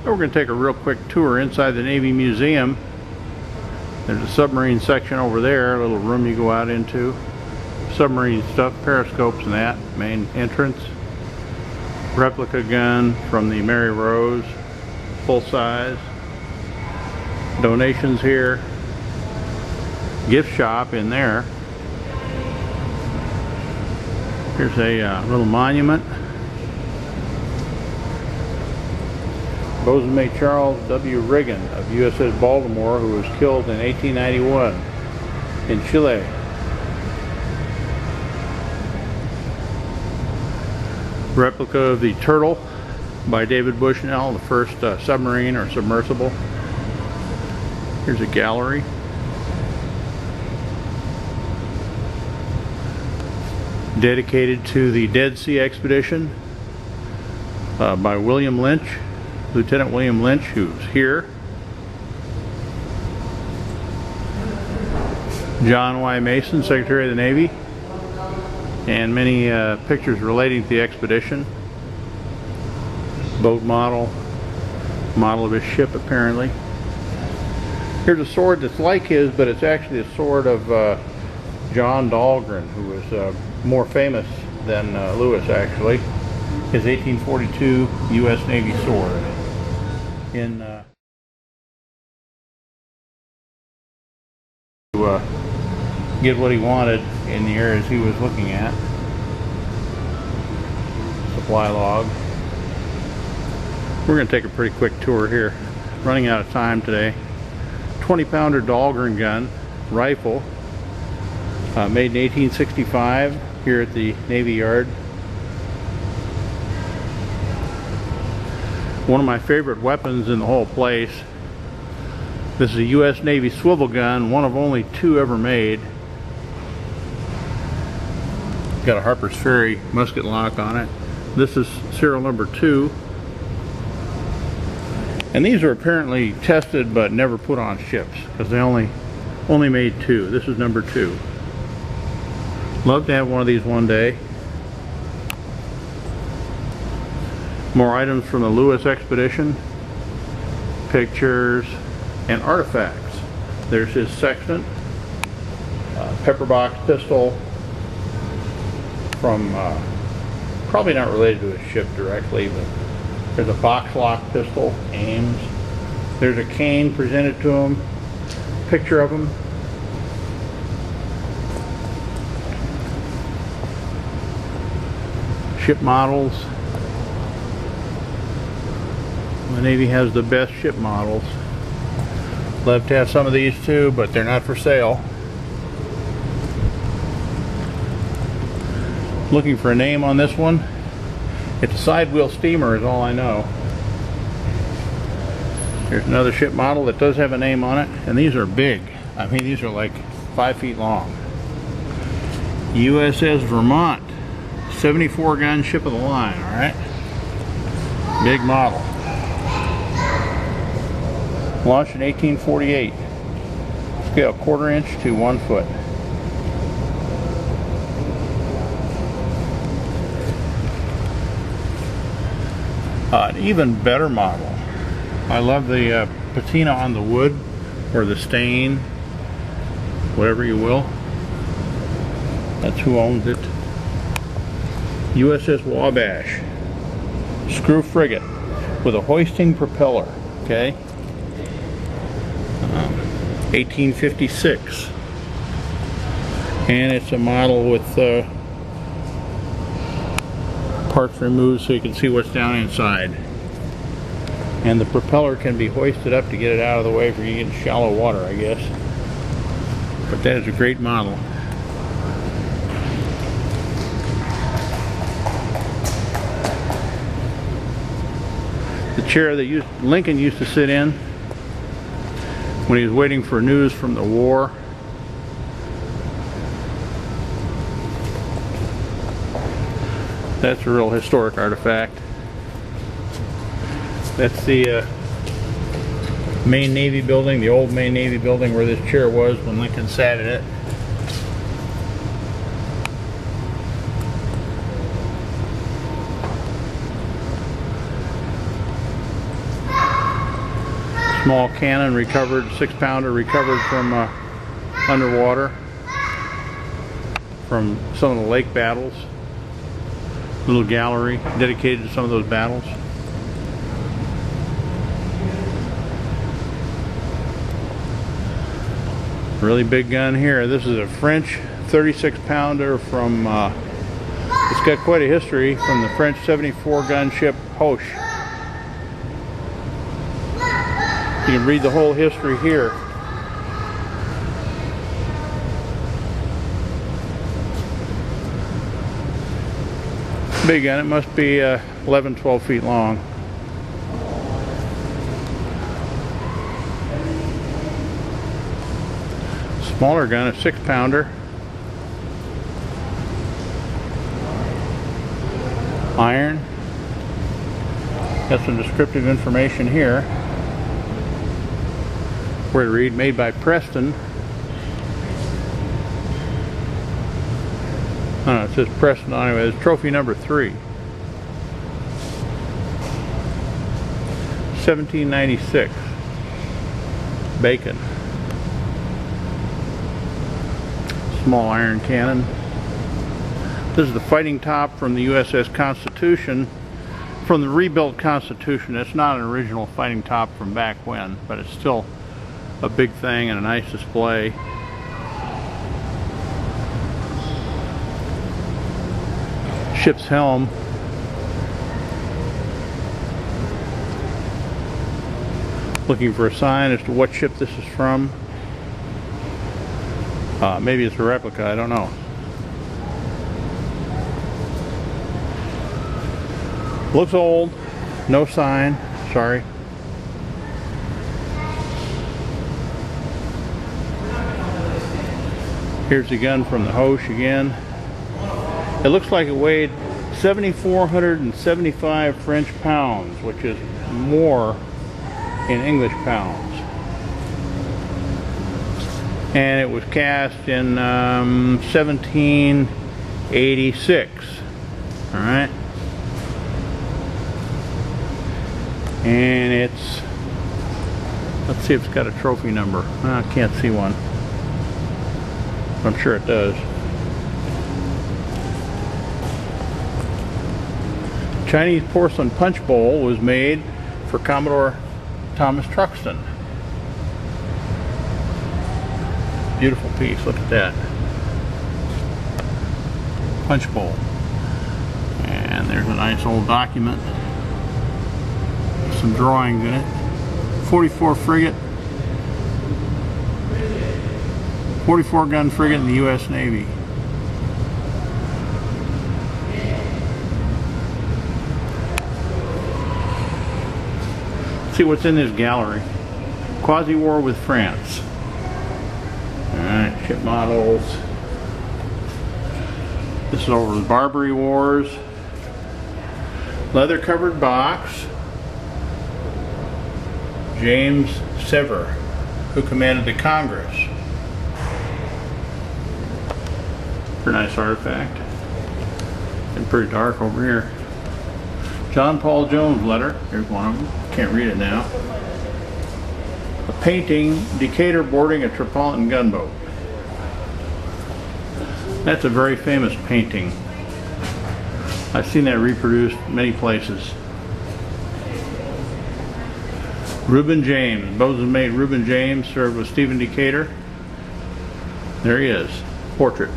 We're going to take a real quick tour inside the Navy Museum. There's a submarine section over there, a little room you go out into. Submarine stuff, periscopes and that, main entrance. Replica gun from the Mary Rose, full size. Donations here. Gift shop in there. Here's a little monument. Bosun Charles W. Riggin of USS Baltimore, who was killed in 1891 in Chile. Replica of the Turtle by David Bushnell, the first submarine or submersible. Here's a gallery. Dedicated to the Dead Sea Expedition by William Lynch. Lieutenant William Lynch, who's here. John Y. Mason, Secretary of the Navy, and many pictures relating to the expedition. Boat model of his ship apparently. Here's a sword that's like his, but it's actually a sword of John Dahlgren, who was more famous than Lewis actually. His 1842 U.S. Navy sword. In to get what he wanted in the areas he was looking at. Supply log. We're going to take a pretty quick tour here. Running out of time today. 20-pounder Dahlgren gun, rifle, made in 1865 here at the Navy Yard. One of my favorite weapons in the whole place. This is a U.S. Navy swivel gun, one of only 2 ever made. Got a Harper's Ferry musket lock on it. This is serial number 2. And these are apparently tested but never put on ships because they only made 2. This is number 2. Love to have one of these one day. More items from the Lewis expedition, pictures, and artifacts. There's his sextant, pepperbox pistol from, probably not related to his ship directly, but there's a box lock pistol, Ames. There's a cane presented to him, picture of him. Ship models. The Navy has the best ship models. Love to have some of these too, but they're not for sale. Looking for a name on this one. It's a sidewheel steamer is all I know. Here's another ship model that does have a name on it, and these are big. I mean, these are like 5 feet long. USS Vermont, 74 gun ship of the line, alright? Big model. Launched in 1848. Scale 1/4 inch to 1 foot. An even better model. I love the patina on the wood, or the stain, whatever you will. That's who owns it. USS Wabash. Screw frigate with a hoisting propeller. Okay. 1856, and it's a model with parts removed so you can see what's down inside, and the propeller can be hoisted up to get it out of the way for you in shallow water, I guess. But that is a great model. The chair that Lincoln used to sit in when he was waiting for news from the war. That's a real historic artifact. That's the main Navy building, the old main Navy building where this chair was when Lincoln sat in it. Small cannon recovered, 6-pounder recovered from underwater from some of the lake battles. Little gallery dedicated to some of those battles. Really big gun here. This is a French 36-pounder from, it's got quite a history, from the French 74 gunship Hoche. You can read the whole history here. Big gun. It must be 11, 12 feet long. Smaller gun, a 6-pounder. Iron. Got some descriptive information here. Where to read, made by Preston. Oh no, it says Preston anyway. It's trophy number 3. 1796. Bacon. Small iron cannon. This is the fighting top from the USS Constitution, from the rebuilt Constitution. It's not an original fighting top from back when, but it's still a big thing and a nice display. Ship's helm. Looking for a sign as to what ship this is from. Maybe it's a replica, I don't know. Looks old, no sign, sorry. Here's the gun from the Hoche again. It looks like it weighed 7,475 French pounds, which is more in English pounds. And it was cast in 1786. All right. And it's, let's see if it's got a trophy number. I can't see one. I'm sure it does. Chinese porcelain punch bowl was made for Commodore Thomas Truxtun. Beautiful piece, look at that. Punch bowl. And there's a nice old document. Some drawings in it. 44 frigate. 44 gun frigate in the U.S. Navy. Let's see what's in this gallery. Quasi-war with France. Alright, ship models. This is over the Barbary Wars. Leather covered box. James Sever, who commanded the Congress. Pretty nice artifact. And pretty dark over here. John Paul Jones letter. Here's one of them. Can't read it now. A painting, Decatur boarding a Tripolitan gunboat. That's a very famous painting. I've seen that reproduced many places. Reuben James, boatswain mate Reuben James served with Stephen Decatur. There he is, portrait.